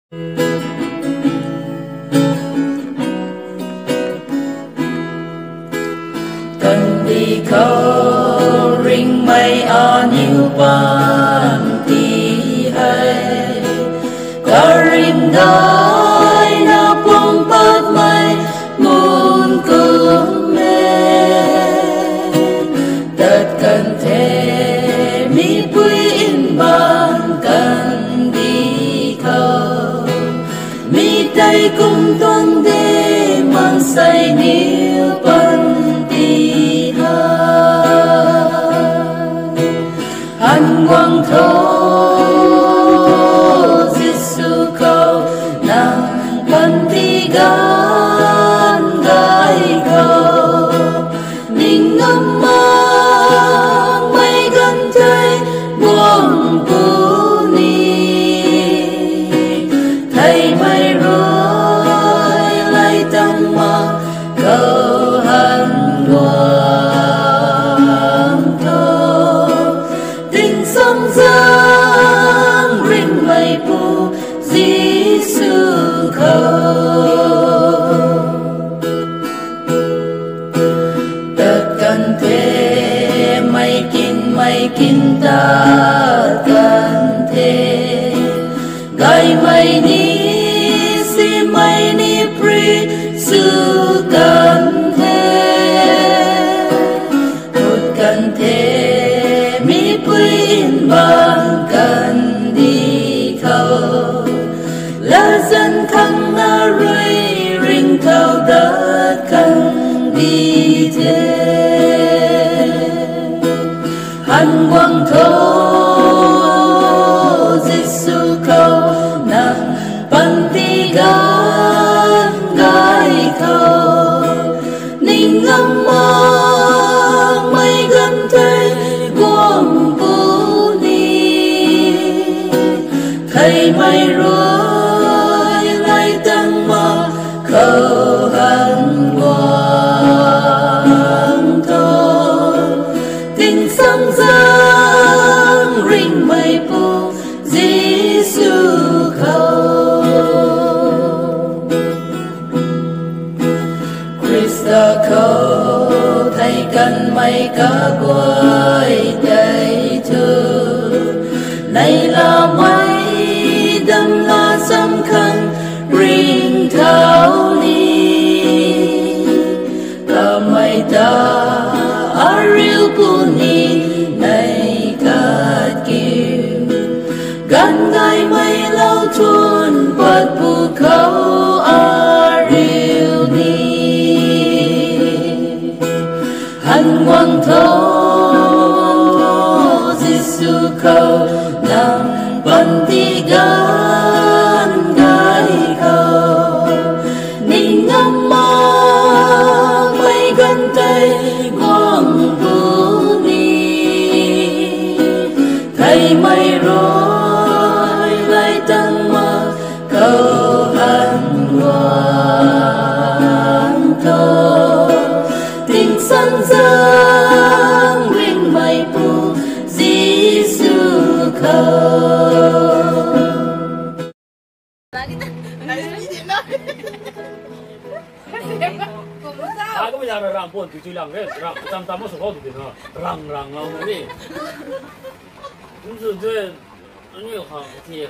Kandi khâu ringmei aniu pantih hay Karingai na pong patmei mun Gonmei tất cần thể mipui nban Kandi khâu Mitei cùng tuang de mansei niu pantih Guang Tho Jisu khâu nang pantih gaan gai khâu Ning Malangmei gần thấy buông bù ni thấy mây rồi lại tăng mà cầu hân Guang Tho tình sông giang ringmei pu Jisu khâu tất cần thế mây kín tất cần thế gai mây ni si mây ni pri su cần thế một cần thế mipui nban kandih khâu là dân khăng na rơi ring khâu đất kandi thế Guang Tho Jisu khâu nang pantih gaan gai khâu Ning Malangmei gần thấy buông bù ni thấy mây rồi lại tăng mà khâu hân Guang Tho tình sông giang ringmei pu Jisu khâu Krista khâu thấy cần mây cả guai đầy thư này là mây đâm là sâm khăn ring thảo ni cả mây ta ariu puni này cát kiu gan gai mây lâu chuồn bật bù khâu ariu ni Guang Tho Jisu khâu nang pantih gaan gai khâu Ning Malangmei gần thấy buông bù ni thấy mây rồi lại tăng mà cầu hân Guang Tho tình sân giang ringmei pu Jisu khâu cái bây giờ là răng buồn từ răng đấy răng tam mất số thôi thì nó răng lâu này đi cũng như thế nhiều hàng thì